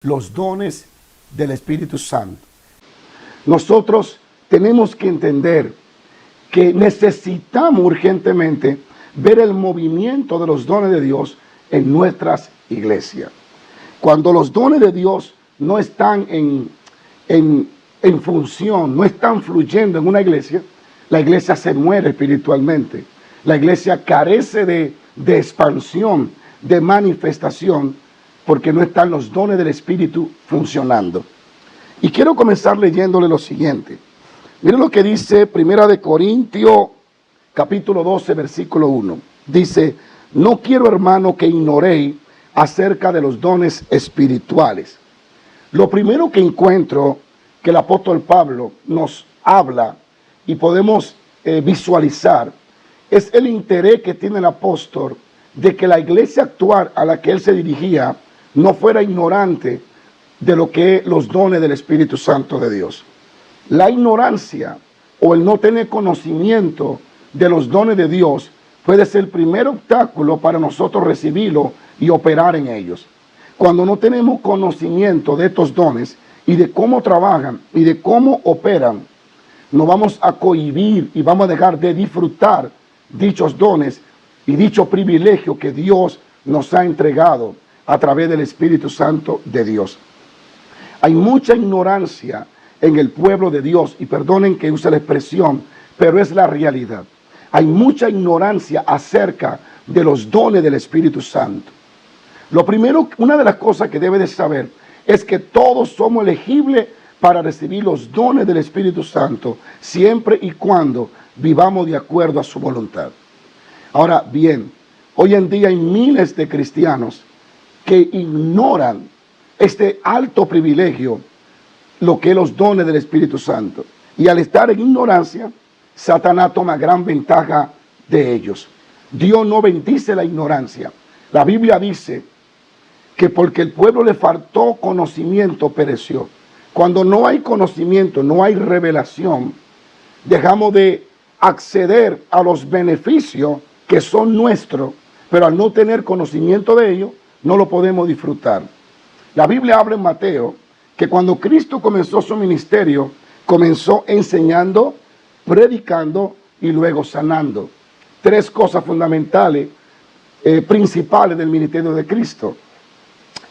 los dones del Espíritu Santo. Nosotros tenemos que entender que necesitamos urgentemente ver el movimiento de los dones de Dios en nuestras iglesias. Cuando los dones de Dios no están en función, no están fluyendo en una iglesia, la iglesia se muere espiritualmente. La iglesia carece de expansión, de manifestación, porque no están los dones del Espíritu funcionando. Y quiero comenzar leyéndole lo siguiente. Miren lo que dice 1 Corintios capítulo 12, versículo 1. Dice: no quiero, hermano, que ignoréis acerca de los dones espirituales. Lo primero que encuentro que el apóstol Pablo nos habla y podemos visualizar es el interés que tiene el apóstol de que la iglesia actual a la que él se dirigía no fuera ignorante de lo que es los dones del Espíritu Santo de Dios. La ignorancia o el no tener conocimiento de los dones de Dios puede ser el primer obstáculo para nosotros recibirlo y operar en ellos. Cuando no tenemos conocimiento de estos dones y de cómo trabajan y de cómo operan, nos vamos a cohibir y vamos a dejar de disfrutar dichos dones y dicho privilegio que Dios nos ha entregado a través del Espíritu Santo de Dios. Hay mucha ignorancia en el pueblo de Dios, y perdonen que use la expresión, pero es la realidad. Hay mucha ignorancia acerca de los dones del Espíritu Santo. Lo primero, una de las cosas que debe de saber es que todos somos elegibles para recibir los dones del Espíritu Santo, siempre y cuando vivamos de acuerdo a su voluntad. Ahora bien, hoy en día hay miles de cristianos que ignoran este alto privilegio, lo que es los dones del Espíritu Santo. Y al estar en ignorancia, Satanás toma gran ventaja de ellos. Dios no bendice la ignorancia. La Biblia dice que porque el pueblo le faltó conocimiento, pereció. Cuando no hay conocimiento, no hay revelación, dejamos de acceder a los beneficios que son nuestros, pero al no tener conocimiento de ellos, no lo podemos disfrutar. La Biblia habla en Mateo que cuando Cristo comenzó su ministerio, comenzó enseñando, predicando y luego sanando. Tres cosas fundamentales, principales del ministerio de Cristo.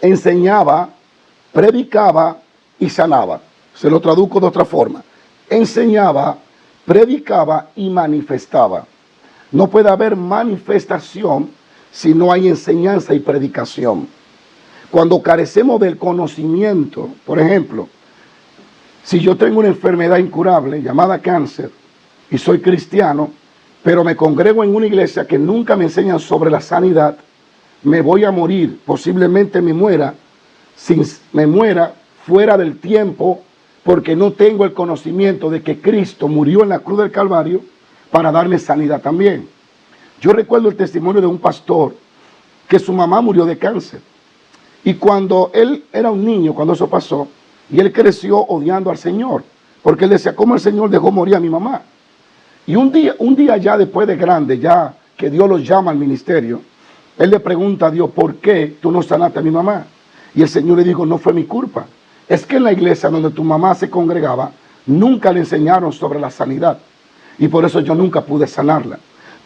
Enseñaba, predicaba y sanaba. Se lo traduzco de otra forma. Enseñaba, predicaba y manifestaba. No puede haber manifestación si no hay enseñanza y predicación. Cuando carecemos del conocimiento, por ejemplo, si yo tengo una enfermedad incurable llamada cáncer y soy cristiano, pero me congrego en una iglesia que nunca me enseñan sobre la sanidad, me voy a morir, posiblemente me muera fuera del tiempo, porque no tengo el conocimiento de que Cristo murió en la cruz del Calvario para darme sanidad también. Yo recuerdo el testimonio de un pastor que su mamá murió de cáncer. Y cuando él era un niño, cuando eso pasó, y él creció odiando al Señor, porque él decía: ¿cómo el Señor dejó morir a mi mamá? Y un día ya después de grande, ya que Dios lo llama al ministerio, él le pregunta a Dios: ¿por qué tú no sanaste a mi mamá? Y el Señor le dijo: no fue mi culpa. Es que en la iglesia donde tu mamá se congregaba, nunca le enseñaron sobre la sanidad. Y por eso yo nunca pude sanarla.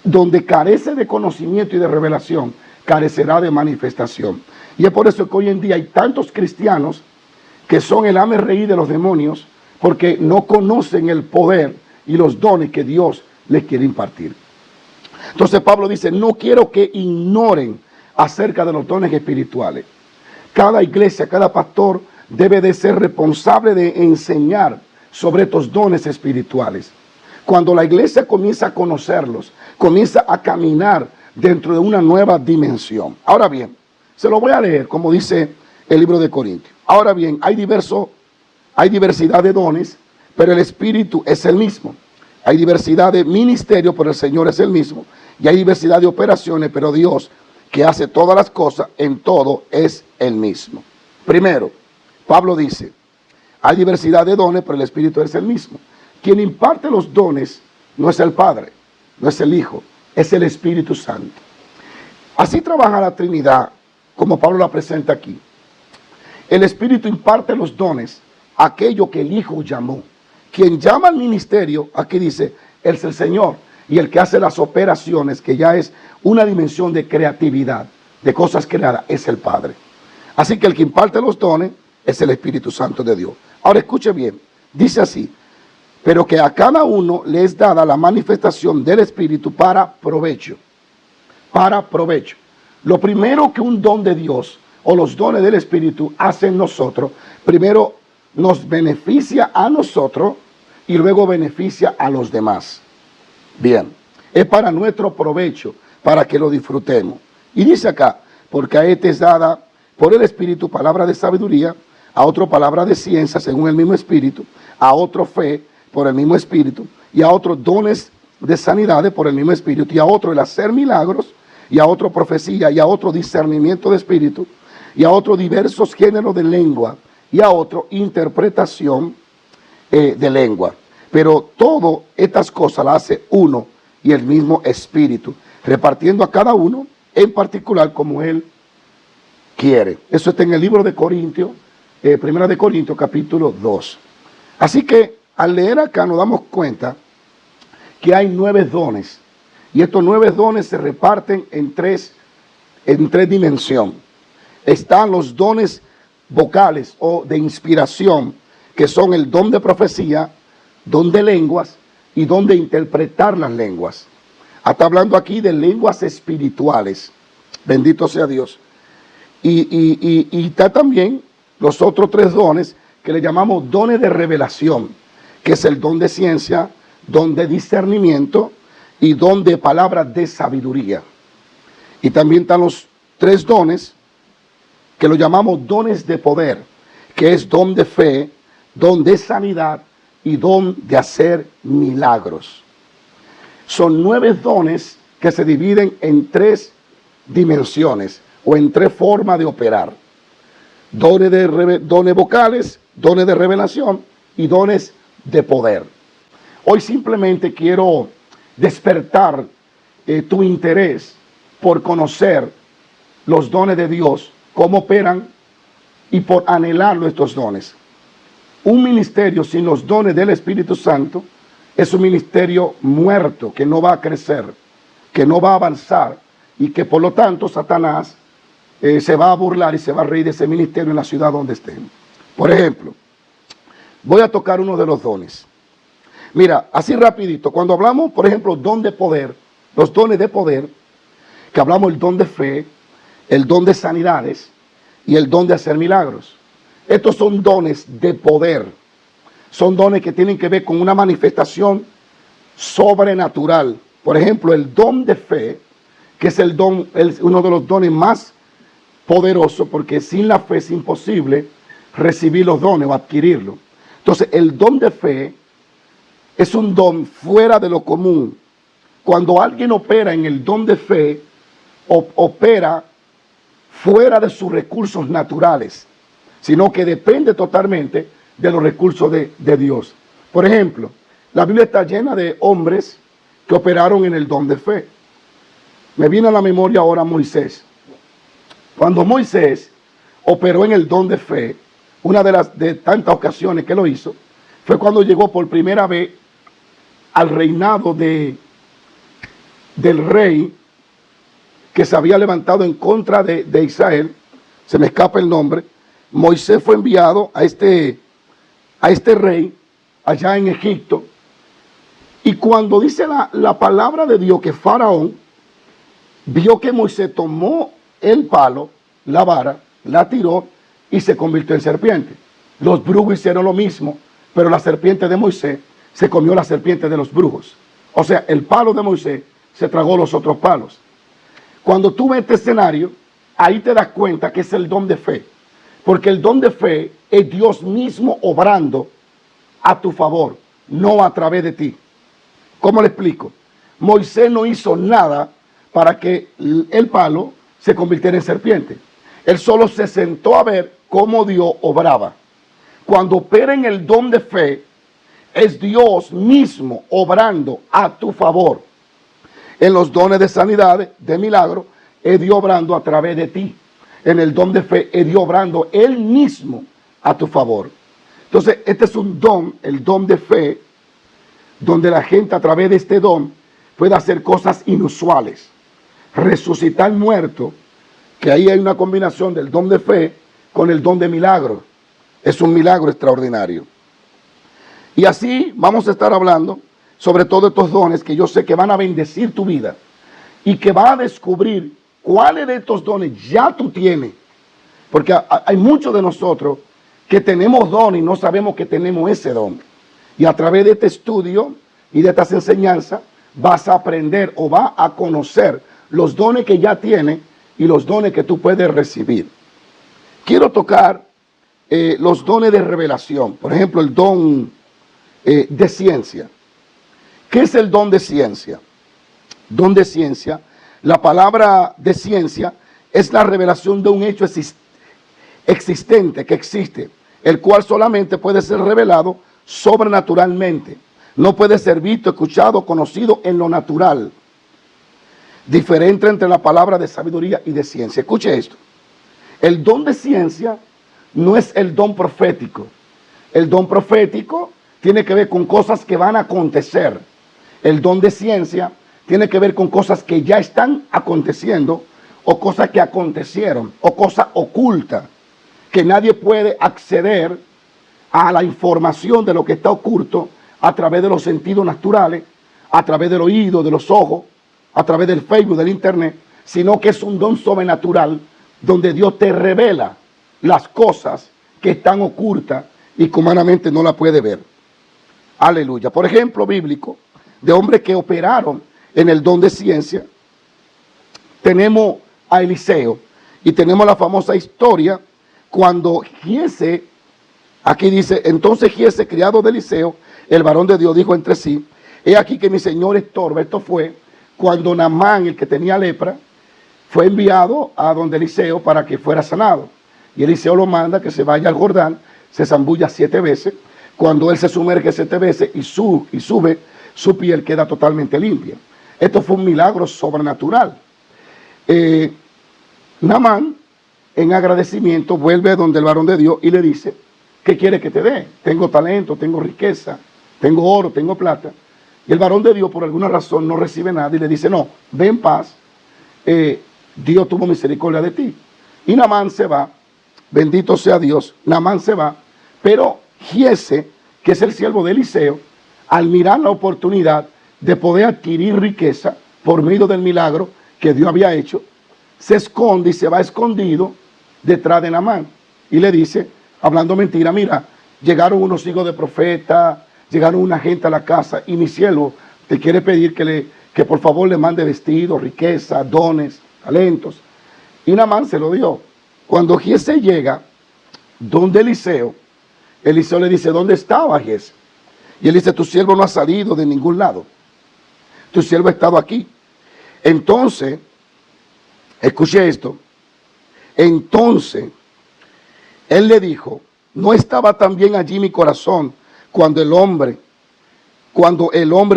Donde carece de conocimiento y de revelación, carecerá de manifestación. Y es por eso que hoy en día hay tantos cristianos que son el hazme-reír de los demonios, porque no conocen el poder y los dones que Dios les quiere impartir. Entonces Pablo dice: no quiero que ignoren acerca de los dones espirituales. Cada iglesia, cada pastor debe de ser responsable de enseñar sobre estos dones espirituales. Cuando la iglesia comienza a conocerlos, comienza a caminar dentro de una nueva dimensión. Ahora bien, se lo voy a leer como dice el libro de Corintios. Ahora bien, hay diversidad de dones, pero el Espíritu es el mismo. Hay diversidad de ministerios, pero el Señor es el mismo. Y hay diversidad de operaciones, pero Dios, que hace todas las cosas, en todo es el mismo. Primero, Pablo dice: hay diversidad de dones, pero el Espíritu es el mismo. Quien imparte los dones no es el Padre, no es el Hijo, es el Espíritu Santo. Así trabaja la Trinidad, como Pablo la presenta aquí. El Espíritu imparte los dones a aquello que el Hijo llamó. Quien llama al ministerio, aquí dice, es el Señor. Y el que hace las operaciones, que ya es una dimensión de creatividad, de cosas creadas, es el Padre. Así que el que imparte los dones es el Espíritu Santo de Dios. Ahora escuche bien, dice así, pero que a cada uno le es dada la manifestación del Espíritu para provecho. Para provecho. Lo primero que un don de Dios o los dones del Espíritu hacen en nosotros, primero nos beneficia a nosotros y luego beneficia a los demás. Bien, es para nuestro provecho, para que lo disfrutemos. Y dice acá, porque a este es dada por el Espíritu palabra de sabiduría, a otro palabra de ciencia según el mismo Espíritu, a otro fe por el mismo Espíritu, y a otros dones de sanidades por el mismo Espíritu, y a otro el hacer milagros, y a otro profecía, y a otro discernimiento de espíritu, y a otro diversos géneros de lengua, y a otro interpretación de lengua. Pero todas estas cosas las hace uno y el mismo Espíritu, repartiendo a cada uno en particular como Él quiere. Eso está en el libro de Corintios, Primera de Corintios, capítulo 2. Así que al leer acá nos damos cuenta que hay 9 dones. Y estos 9 dones se reparten en tres dimensiones. Están los dones vocales o de inspiración, que son el don de profecía, don de lenguas y don de interpretar las lenguas. Está hablando aquí de lenguas espirituales. Bendito sea Dios. Y está también los otros 3 dones que le llamamos dones de revelación, que es el don de ciencia, don de discernimiento y don de palabras de sabiduría. Y también están los 3 dones que lo llamamos dones de poder, que es don de fe, don de sanidad y don de hacer milagros. Son 9 dones que se dividen en 3 dimensiones o en 3 formas de operar. Dones vocales, dones de revelación y dones de poder. Hoy simplemente quiero despertar tu interés por conocer los dones de Dios, cómo operan y por anhelar estos dones. Un ministerio sin los dones del Espíritu Santo es un ministerio muerto, que no va a crecer, que no va a avanzar y que por lo tanto Satanás se va a burlar y se va a reír de ese ministerio en la ciudad donde estén. Por ejemplo, voy a tocar uno de los dones. Mira, así rapidito, cuando hablamos, por ejemplo, don de poder, los dones de poder, que hablamos el don de fe, el don de sanidades y el don de hacer milagros. Estos son dones de poder. Son dones que tienen que ver con una manifestación sobrenatural. Por ejemplo, el don de fe, que es uno de los dones más poderosos, porque sin la fe es imposible recibir los dones o adquirirlos. Entonces, el don de fe es un don fuera de lo común. Cuando alguien opera en el don de fe, opera fuera de sus recursos naturales, sino que depende totalmente de los recursos de Dios. Por ejemplo, la Biblia está llena de hombres que operaron en el don de fe. Me viene a la memoria ahora Moisés. Cuando Moisés operó en el don de fe, una de tantas ocasiones que lo hizo, fue cuando llegó por primera vez al reinado del rey que se había levantado en contra de Israel. Se me escapa el nombre. Moisés fue enviado a este rey allá en Egipto. Y cuando dice la palabra de Dios que Faraón vio que Moisés tomó el palo, la vara, la tiró y se convirtió en serpiente. Los brujos hicieron lo mismo, pero la serpiente de Moisés se comió la serpiente de los brujos. O sea, el palo de Moisés se tragó los otros palos. Cuando tú ves este escenario, ahí te das cuenta que es el don de fe. Porque el don de fe es Dios mismo obrando a tu favor, no a través de ti. ¿Cómo le explico? Moisés no hizo nada para que el palo se convirtiera en serpiente. Él solo se sentó a ver cómo Dios obraba. Cuando opera en el don de fe, es Dios mismo obrando a tu favor. En los dones de sanidad, de milagro, es Dios obrando a través de ti. en el don de fe, es Dios obrando Él mismo a tu favor. Entonces, este es un don, el don de fe, donde la gente a través de este don puede hacer cosas inusuales. Resucitar muerto, que ahí hay una combinación del don de fe con el don de milagro. Es un milagro extraordinario. Y así vamos a estar hablando sobre todos estos dones que yo sé que van a bendecir tu vida y que vas a descubrir cuáles de estos dones ya tú tienes. Porque hay muchos de nosotros que tenemos don y no sabemos que tenemos ese don. Y a través de este estudio y de estas enseñanzas vas a aprender o vas a conocer los dones que ya tienes y los dones que tú puedes recibir. Quiero tocar los dones de revelación. Por ejemplo, el don de ciencia. ¿Qué es el don de ciencia? Don de ciencia, la palabra de ciencia es la revelación de un hecho existente, que existe, el cual solamente puede ser revelado sobrenaturalmente. No puede ser visto, escuchado, conocido en lo natural. Diferente entre la palabra de sabiduría y de ciencia. Escuche esto. El don de ciencia no es el don profético. El don profético tiene que ver con cosas que van a acontecer. El don de ciencia tiene que ver con cosas que ya están aconteciendo o cosas que acontecieron o cosas ocultas que nadie puede acceder a la información de lo que está oculto a través de los sentidos naturales, a través del oído, de los ojos, a través del Facebook, del internet, sino que es un don sobrenatural donde Dios te revela las cosas que están ocultas y que humanamente no la puede ver. Aleluya. Por ejemplo, bíblico, de hombres que operaron en el don de ciencia, tenemos a Eliseo y tenemos la famosa historia cuando Giese, aquí dice, entonces Giese, criado de Eliseo, el varón de Dios, dijo entre sí, he aquí que mi señor estorba. Esto fue cuando Naamán, el que tenía lepra, fue enviado a donde Eliseo para que fuera sanado. Y Eliseo lo manda que se vaya al Jordán, se zambulla 7 veces. Cuando él se sumerge 7 veces y sube, su piel queda totalmente limpia. Esto fue un milagro sobrenatural. Naamán, en agradecimiento, vuelve a donde el varón de Dios y le dice, ¿qué quiere que te dé? Tengo talento, tengo riqueza, tengo oro, tengo plata. Y el varón de Dios, por alguna razón, no recibe nada y le dice, no, ve en paz, Dios tuvo misericordia de ti. Y Naamán se va, bendito sea Dios, Naamán se va, pero Giese, que es el siervo de Eliseo, al mirar la oportunidad de poder adquirir riqueza por medio del milagro que Dios había hecho, se esconde y se va escondido detrás de Naamán. Y le dice, hablando mentira, mira, llegaron unos hijos de profeta, llegaron una gente a la casa y mi siervo te quiere pedir que por favor le mande vestidos, riqueza, dones, talentos. Y Naamán se lo dio. Cuando Giese llega donde Eliseo, Eliseo le dice, ¿dónde estaba Giese? Y él dice, tu siervo no ha salido de ningún lado. Tu siervo ha estado aquí. Entonces, escuche esto. Entonces, él le dijo, ¿no estaba también allí mi corazón cuando el hombre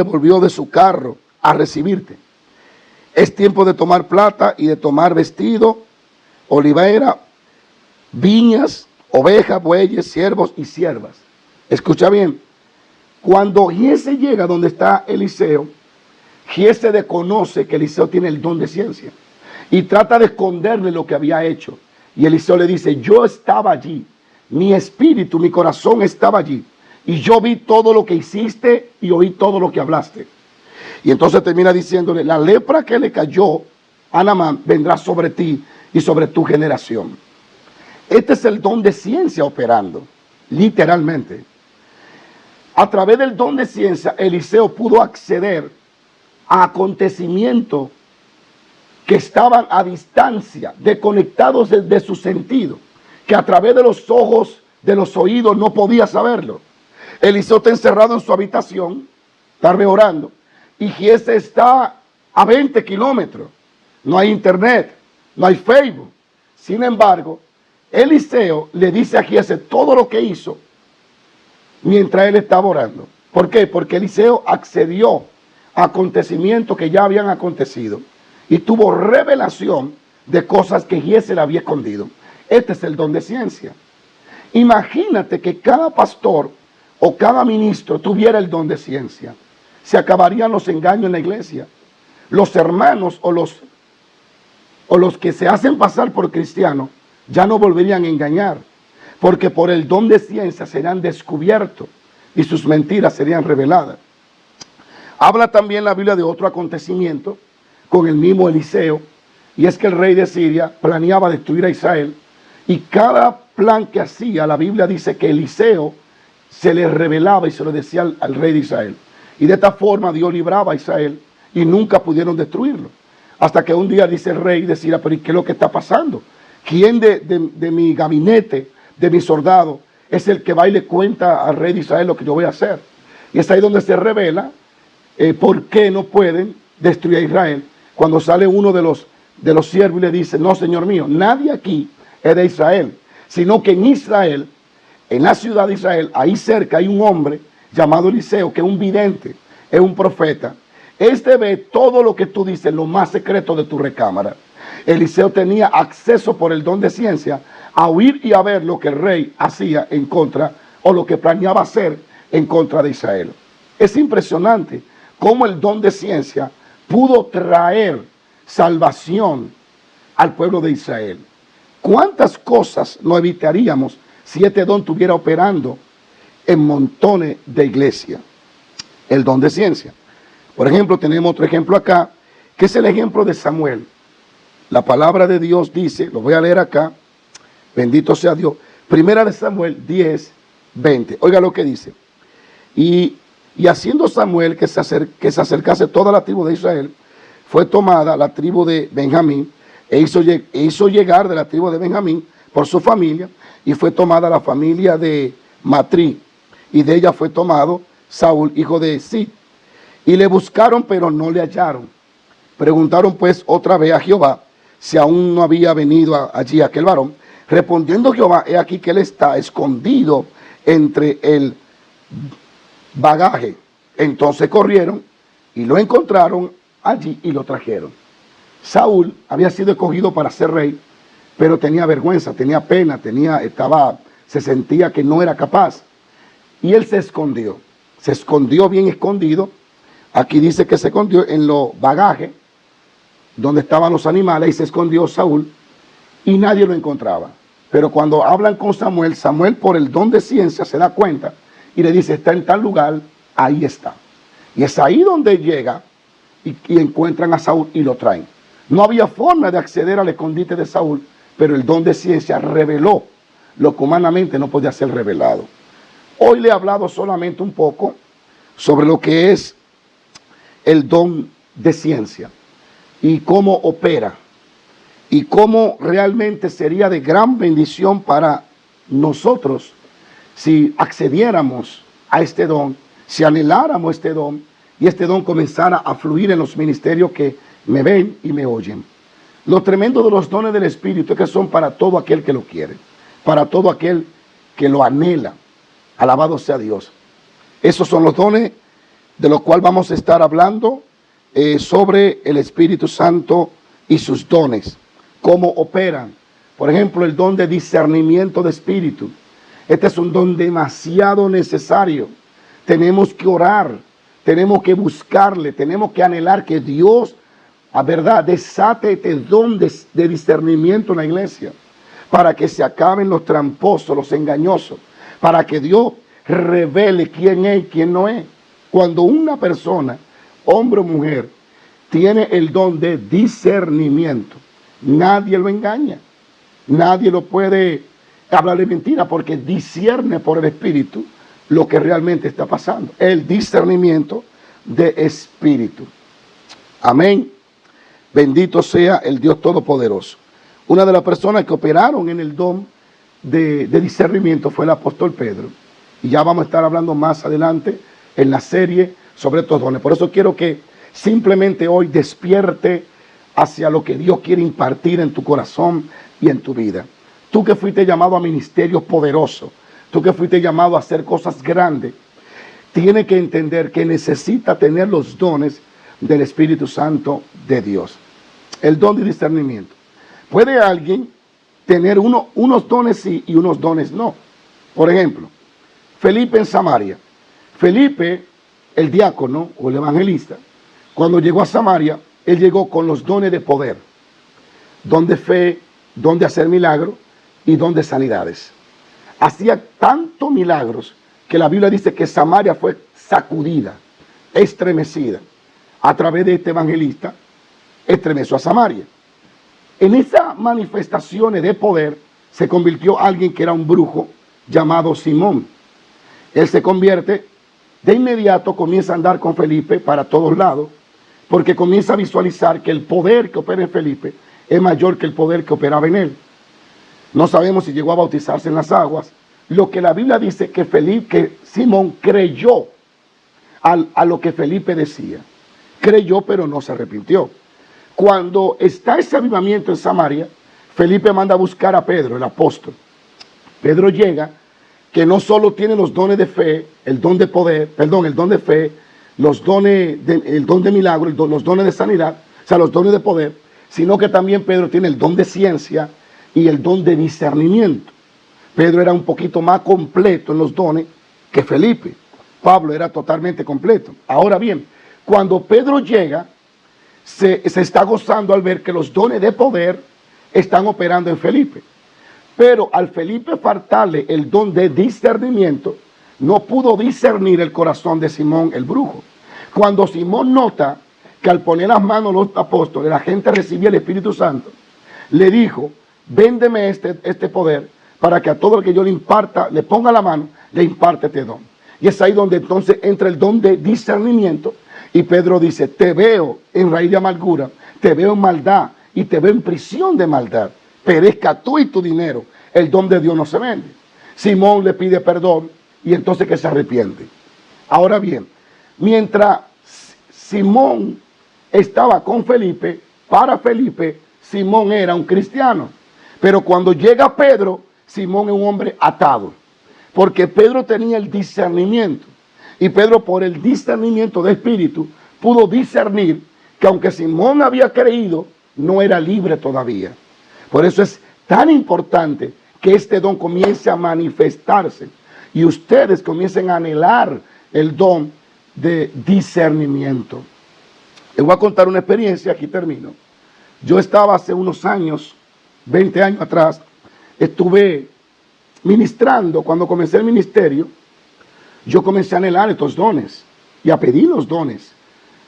volvió de su carro a recibirte? Es tiempo de tomar plata y de tomar vestido, olivera, viñas, ovejas, bueyes, siervos y siervas. Escucha bien. Cuando Giese llega donde está Eliseo, Giese desconoce que Eliseo tiene el don de ciencia y trata de esconderle lo que había hecho. Y Eliseo le dice, yo estaba allí, mi espíritu, mi corazón estaba allí. Y yo vi todo lo que hiciste y oí todo lo que hablaste. Y entonces termina diciéndole, la lepra que le cayó a Naamán vendrá sobre ti y sobre tu generación. Este es el don de ciencia operando, literalmente. A través del don de ciencia, Eliseo pudo acceder a acontecimientos que estaban a distancia, desconectados de su sentido, que a través de los ojos, de los oídos, no podía saberlo. Eliseo está encerrado en su habitación, tarde orando, y Giese está a 20 kilómetros. No hay internet, no hay Facebook. Sin embargo, Eliseo le dice a Giese todo lo que hizo mientras él estaba orando. ¿Por qué? Porque Eliseo accedió a acontecimientos que ya habían acontecido y tuvo revelación de cosas que Giésel había escondido. Este es el don de ciencia. Imagínate que cada pastor o cada ministro tuviera el don de ciencia. Se acabarían los engaños en la iglesia. Los hermanos o los que se hacen pasar por cristianos ya no volverían a engañar, porque por el don de ciencia serán descubiertos y sus mentiras serían reveladas. Habla también la Biblia de otro acontecimiento con el mismo Eliseo, y es que el rey de Siria planeaba destruir a Israel, y cada plan que hacía, la Biblia dice que Eliseo se le revelaba y se lo decía al rey de Israel. Y de esta forma Dios libraba a Israel y nunca pudieron destruirlo. Hasta que un día dice el rey de Siria, pero ¿y qué es lo que está pasando? ¿Quién de mi gabinete, de mis soldados, es el que va y le cuenta al rey de Israel lo que yo voy a hacer? Y es ahí donde se revela por qué no pueden destruir a Israel. Cuando sale uno de los siervos y le dice, no, señor mío, nadie aquí es de Israel, sino que en Israel, en la ciudad de Israel, ahí cerca hay un hombre llamado Eliseo, que es un vidente, es un profeta. Este ve todo lo que tú dices, lo más secreto de tu recámara. Eliseo tenía acceso por el don de ciencia a oír y a ver lo que el rey hacía en contra, o lo que planeaba hacer en contra de Israel. Es impresionante cómo el don de ciencia pudo traer salvación al pueblo de Israel. ¿Cuántas cosas no evitaríamos si este don estuviera operando en montones de iglesias? El don de ciencia. Por ejemplo, tenemos otro ejemplo acá, que es el ejemplo de Samuel. La palabra de Dios dice, lo voy a leer acá, bendito sea Dios, primera de Samuel 10, 20. Oiga lo que dice. Y haciendo Samuel que se acercase toda la tribu de Israel, fue tomada la tribu de Benjamín, e hizo llegar de la tribu de Benjamín por su familia, y fue tomada la familia de Matrí, y de ella fue tomado Saúl, hijo de Cis. Y le buscaron, pero no le hallaron. Preguntaron pues otra vez a Jehová si aún no había venido allí aquel varón. Respondiendo Jehová, he aquí que él está escondido entre el bagaje. Entonces corrieron y lo encontraron allí y lo trajeron. Saúl había sido escogido para ser rey, pero tenía vergüenza, tenía pena, se sentía que no era capaz. Y él se escondió bien escondido. Aquí dice que se escondió en los bagajes, donde estaban los animales, y se escondió Saúl, y nadie lo encontraba. Pero cuando hablan con Samuel, Samuel por el don de ciencia se da cuenta, y le dice, está en tal lugar, ahí está. Y es ahí donde llega, y encuentran a Saúl y lo traen. No había forma de acceder al escondite de Saúl, pero el don de ciencia reveló lo que humanamente no podía ser revelado. Hoy le he hablado solamente un poco sobre lo que es el don de ciencia y cómo opera y cómo realmente sería de gran bendición para nosotros si accediéramos a este don, si anheláramos este don y este don comenzara a fluir en los ministerios que me ven y me oyen. Lo tremendo de los dones del Espíritu es que son para todo aquel que lo quiere, para todo aquel que lo anhela. Alabado sea Dios. Esos son los dones de los cuales vamos a estar hablando sobre el Espíritu Santo y sus dones, cómo operan. Por ejemplo, el don de discernimiento de espíritu. Este es un don demasiado necesario. Tenemos que orar, tenemos que buscarle, tenemos que anhelar que Dios, a verdad, desate este don de discernimiento en la iglesia, para que se acaben los tramposos, los engañosos, para que Dios revele quién es y quién no es. Cuando una persona, hombre o mujer, tiene el don de discernimiento, nadie lo engaña, nadie lo puede hablarle mentira, porque discierne por el Espíritu lo que realmente está pasando. El discernimiento de espíritu. Amén. Bendito sea el Dios Todopoderoso. Una de las personas que operaron en el don de discernimiento fue el apóstol Pedro. Y ya vamos a estar hablando más adelante en la serie sobre estos dones. Por eso quiero que simplemente hoy despierte hacia lo que Dios quiere impartir en tu corazón y en tu vida. Tú que fuiste llamado a ministerios poderosos, tú que fuiste llamado a hacer cosas grandes, tienes que entender que necesita tener los dones del Espíritu Santo de Dios. El don de discernimiento. Puede alguien tener unos dones sí y unos dones no. Por ejemplo, Felipe en Samaria. Felipe, el diácono o el evangelista, cuando llegó a Samaria, él llegó con los dones de poder, don de fe, don de hacer milagros y don de sanidades. Hacía tantos milagros que la Biblia dice que Samaria fue sacudida, estremecida. A través de este evangelista, estremeció a Samaria. En esas manifestaciones de poder se convirtió alguien que era un brujo llamado Simón. Él se convierte, de inmediato comienza a andar con Felipe para todos lados, porque comienza a visualizar que el poder que opera en Felipe es mayor que el poder que operaba en él. No sabemos si llegó a bautizarse en las aguas. Lo que la Biblia dice que Simón creyó a lo que Felipe decía. Creyó, pero no se arrepintió. Cuando está ese avivamiento en Samaria, Felipe manda a buscar a Pedro, el apóstol. Pedro llega, que no solo tiene los dones de fe, el don de poder, perdón, el don de fe, el don de milagro, los dones de sanidad, o sea, los dones de poder, sino que también Pedro tiene el don de ciencia y el don de discernimiento. Pedro era un poquito más completo en los dones que Felipe. Pablo era totalmente completo. Ahora bien, cuando Pedro llega, se está gozando al ver que los dones de poder están operando en Felipe. Pero al Felipe faltarle el don de discernimiento, no pudo discernir el corazón de Simón el brujo. Cuando Simón nota que al poner las manos los apóstoles, la gente recibía el Espíritu Santo, le dijo: véndeme este poder para que a todo el que yo le imparta, le ponga la mano, le imparte este don. Y es ahí donde entonces entra el don de discernimiento. Y Pedro dice: te veo en raíz de amargura, te veo en maldad y te veo en prisión de maldad. Perezca tú y tu dinero. El don de Dios no se vende. Simón le pide perdón y entonces que se arrepiente. Ahora bien, mientras Simón estaba con Felipe, para Felipe, Simón era un cristiano. Pero cuando llega Pedro, Simón es un hombre atado. Porque Pedro tenía el discernimiento. Y Pedro, por el discernimiento de espíritu, pudo discernir que aunque Simón había creído, no era libre todavía. Por eso es tan importante que este don comience a manifestarse y ustedes comiencen a anhelar el don de discernimiento. Les voy a contar una experiencia, aquí termino. Yo estaba hace unos años, 20 años atrás, estuve ministrando. Cuando comencé el ministerio, yo comencé a anhelar estos dones y a pedir los dones.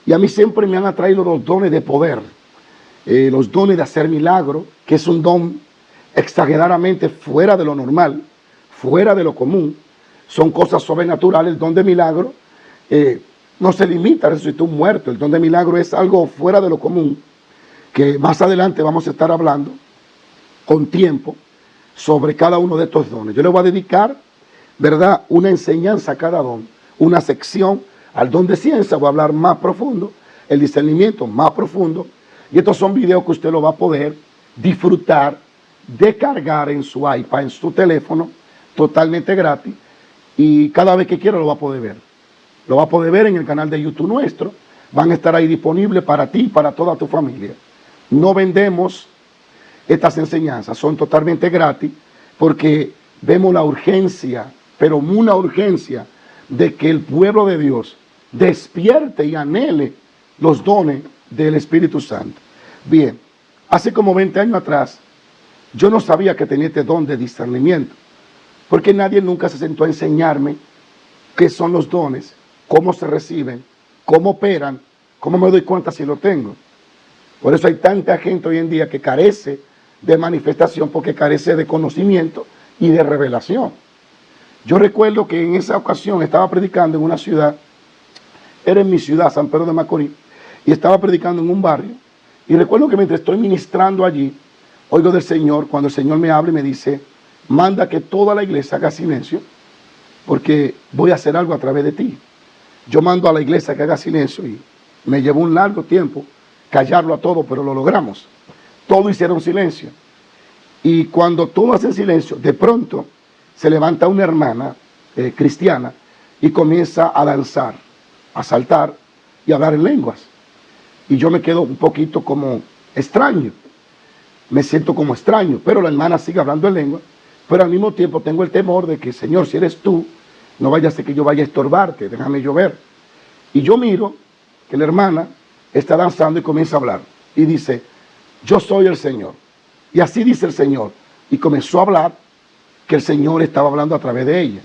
Y a mí siempre me han atraído los dones de poder, los dones de hacer milagro, que es un don exageradamente fuera de lo normal, fuera de lo común. Son cosas sobrenaturales. El don de milagro no se limita a resucitar un muerto. El don de milagro es algo fuera de lo común, que más adelante vamos a estar hablando con tiempo sobre cada uno de estos dones. Yo le voy a dedicar, ¿verdad?, una enseñanza a cada don, una sección al don de ciencia. Voy a hablar más profundo, el discernimiento más profundo. Y estos son videos que usted lo va a poder disfrutar, descargar en su iPad, en su teléfono, totalmente gratis. Y cada vez que quiera lo va a poder ver. Lo va a poder ver en el canal de YouTube nuestro. Van a estar ahí disponibles para ti y para toda tu familia. No vendemos estas enseñanzas, son totalmente gratis, porque vemos la urgencia, pero una urgencia, de que el pueblo de Dios despierte y anhele los dones del Espíritu Santo. Bien, hace como 20 años atrás, yo no sabía que tenía este don de discernimiento, porque nadie nunca se sentó a enseñarme qué son los dones, cómo se reciben, cómo operan, cómo me doy cuenta si lo tengo. Por eso hay tanta gente hoy en día que carece de manifestación, porque carece de conocimiento y de revelación. Yo recuerdo que en esa ocasión estaba predicando en una ciudad, era en mi ciudad, San Pedro de Macorís, y estaba predicando en un barrio. Y recuerdo que mientras estoy ministrando allí, oigo del Señor, cuando el Señor me habla y me dice: manda que toda la iglesia haga silencio, porque voy a hacer algo a través de ti. Yo mando a la iglesia que haga silencio y me llevó un largo tiempo callarlo a todo, pero lo logramos. Todos hicieron silencio. Y cuando todos hacen silencio, de pronto se levanta una hermana cristiana y comienza a danzar, a saltar y a hablar en lenguas. Y yo me quedo un poquito como extraño. me siento como extraño, pero la hermana sigue hablando en lengua, pero al mismo tiempo tengo el temor de que, Señor, si eres tú, no vaya a ser que yo vaya a estorbarte, déjame yo ver. Y yo miro que la hermana está danzando y comienza a hablar. Y dice, yo soy el Señor. Y así dice el Señor. Y comenzó a hablar que el Señor estaba hablando a través de ella.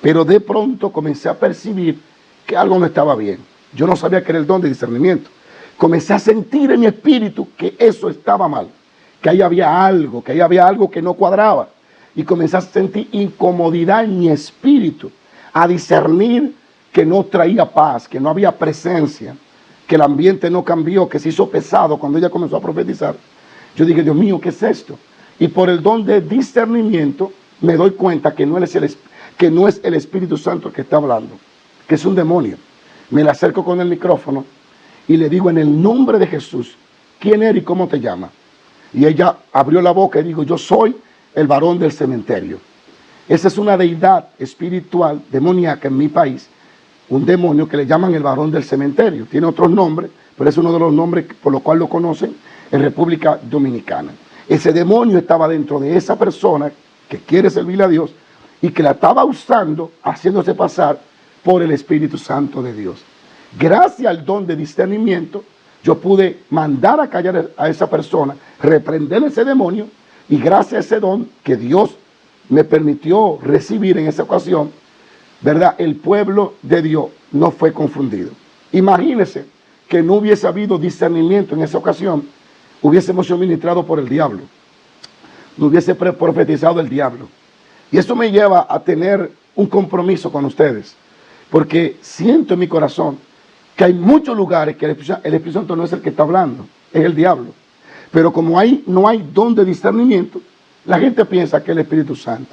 Pero de pronto comencé a percibir que algo no estaba bien. Yo no sabía que era el don de discernimiento. Comencé a sentir en mi espíritu que eso estaba mal. Que ahí había algo que no cuadraba. Y comencé a sentir incomodidad en mi espíritu. A discernir que no traía paz, que no había presencia, que el ambiente no cambió, que se hizo pesado cuando ella comenzó a profetizar. Yo dije, Dios mío, ¿qué es esto? Y por el don de discernimiento me doy cuenta que no es el Espíritu Santo el que está hablando, que es un demonio. Me le acerco con el micrófono y le digo, en el nombre de Jesús, ¿quién eres y cómo te llamas? Y ella abrió la boca y dijo, yo soy el varón del cementerio. Esa es una deidad espiritual demoníaca en mi país, un demonio que le llaman el varón del cementerio. Tiene otros nombres, pero es uno de los nombres por los cuales lo conocen en República Dominicana. Ese demonio estaba dentro de esa persona que quiere servirle a Dios y que la estaba usando, haciéndose pasar por el Espíritu Santo de Dios. Gracias al don de discernimiento, yo pude mandar a callar a esa persona, reprender ese demonio, y gracias a ese don que Dios me permitió recibir en esa ocasión, ¿verdad? El pueblo de Dios no fue confundido. Imagínense que no hubiese habido discernimiento en esa ocasión, hubiésemos sido ministrados por el diablo, no hubiese profetizado el diablo. Y eso me lleva a tener un compromiso con ustedes, porque siento en mi corazón que hay muchos lugares que el Espíritu Santo no es el que está hablando, es el diablo. Pero como no hay don de discernimiento, la gente piensa que es el Espíritu Santo.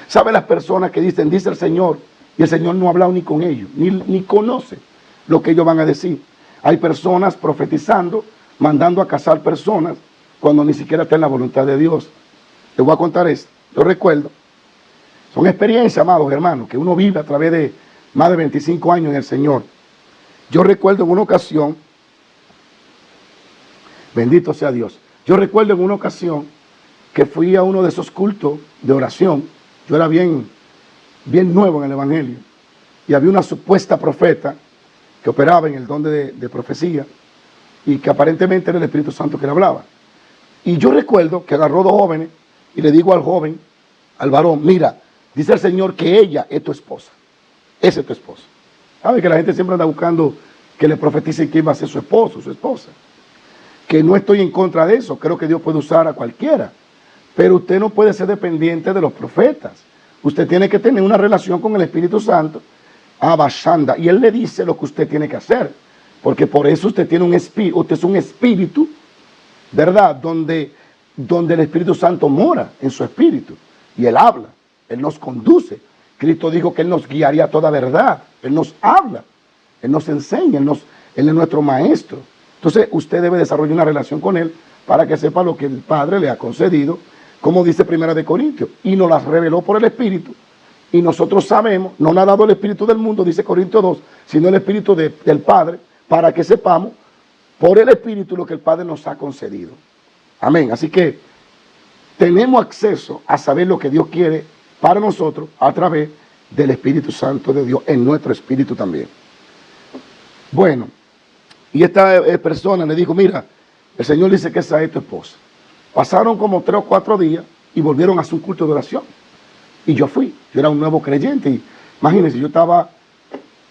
¿Sabe las personas que dicen, dice el Señor, y el Señor no ha hablado ni con ellos, ni conoce lo que ellos van a decir? Hay personas profetizando, mandando a casar personas, cuando ni siquiera está en la voluntad de Dios. Les voy a contar esto. Yo recuerdo, son experiencias, amados hermanos, que uno vive a través de más de 25 años en el Señor. Yo recuerdo en una ocasión, bendito sea Dios, yo recuerdo en una ocasión que fui a uno de esos cultos de oración. Yo era bien nuevo en el Evangelio, y había una supuesta profeta que operaba en el don de profecía, y que aparentemente era el Espíritu Santo que le hablaba. Y yo recuerdo que agarró dos jóvenes, y le digo al joven, al varón, mira, dice el Señor que ella es tu esposa. Esa es tu esposa. ¿Sabe que la gente siempre anda buscando que le profetice quién va a ser su esposo, su esposa? Que no estoy en contra de eso, creo que Dios puede usar a cualquiera, pero usted no puede ser dependiente de los profetas. Usted tiene que tener una relación con el Espíritu Santo, Abashanda, y Él le dice lo que usted tiene que hacer, porque por eso usted tiene un espíritu, usted es un espíritu, ¿verdad? Donde el Espíritu Santo mora en su espíritu, y Él habla, Él nos conduce. Cristo dijo que Él nos guiaría a toda verdad, Él nos habla, Él nos enseña, Él es nuestro maestro. Entonces usted debe desarrollar una relación con Él para que sepa lo que el Padre le ha concedido, como dice 1 Corintios, y nos las reveló por el Espíritu, y nosotros sabemos, no nos ha dado el Espíritu del mundo, dice Corintios 2, sino el Espíritu del Padre, para que sepamos por el Espíritu lo que el Padre nos ha concedido. Amén. Así que tenemos acceso a saber lo que Dios quiere para nosotros a través del Espíritu Santo de Dios, en nuestro espíritu también. Bueno, y esta persona le dijo, mira, el Señor dice que esa es tu esposa. Pasaron como 3 o 4 días y volvieron a su culto de oración. Y yo fui, yo era un nuevo creyente, y imagínense, yo estaba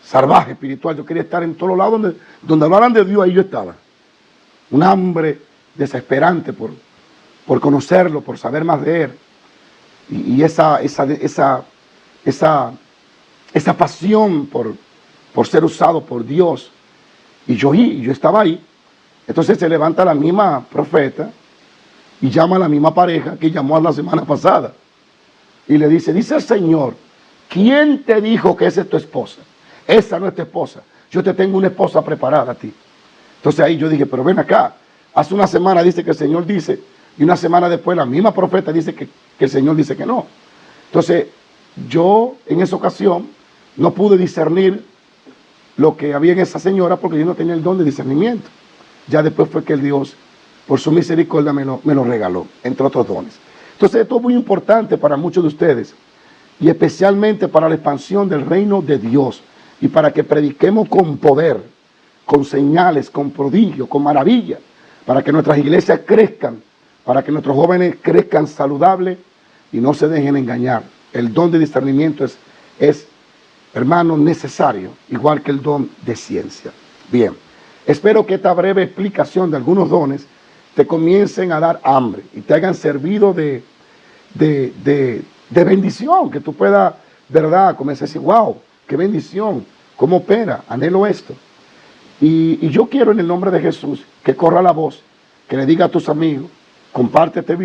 salvaje espiritual, yo quería estar en todos lados donde hablaran de Dios, ahí yo estaba. Un hambre desesperante por conocerlo, por saber más de Él. Y esa pasión por ser usado por Dios. Y yo estaba ahí. Entonces se levanta la misma profeta y llama a la misma pareja que llamó la semana pasada. Y le dice el Señor, ¿quién te dijo que esa es tu esposa? Esa no es tu esposa. Yo te tengo una esposa preparada a ti. Entonces ahí yo dije, pero ven acá. Hace una semana dice que el Señor dice, y una semana después la misma profeta dice que el Señor dice que no. Entonces yo en esa ocasión no pude discernir lo que había en esa señora porque yo no tenía el don de discernimiento. Ya después fue que el Dios por su misericordia me lo regaló, entre otros dones. Entonces esto es muy importante para muchos de ustedes y especialmente para la expansión del reino de Dios y para que prediquemos con poder, con señales, con prodigio, con maravilla, para que nuestras iglesias crezcan, para que nuestros jóvenes crezcan saludables y no se dejen engañar. El don de discernimiento es, hermano, necesario, igual que el don de ciencia. Bien, espero que esta breve explicación de algunos dones te comiencen a dar hambre y te hayan servido de bendición, que tú puedas, verdad, comenzar a decir, wow, qué bendición, cómo opera, anhelo esto. Y yo quiero en el nombre de Jesús que corra la voz, que le diga a tus amigos, comparte este video.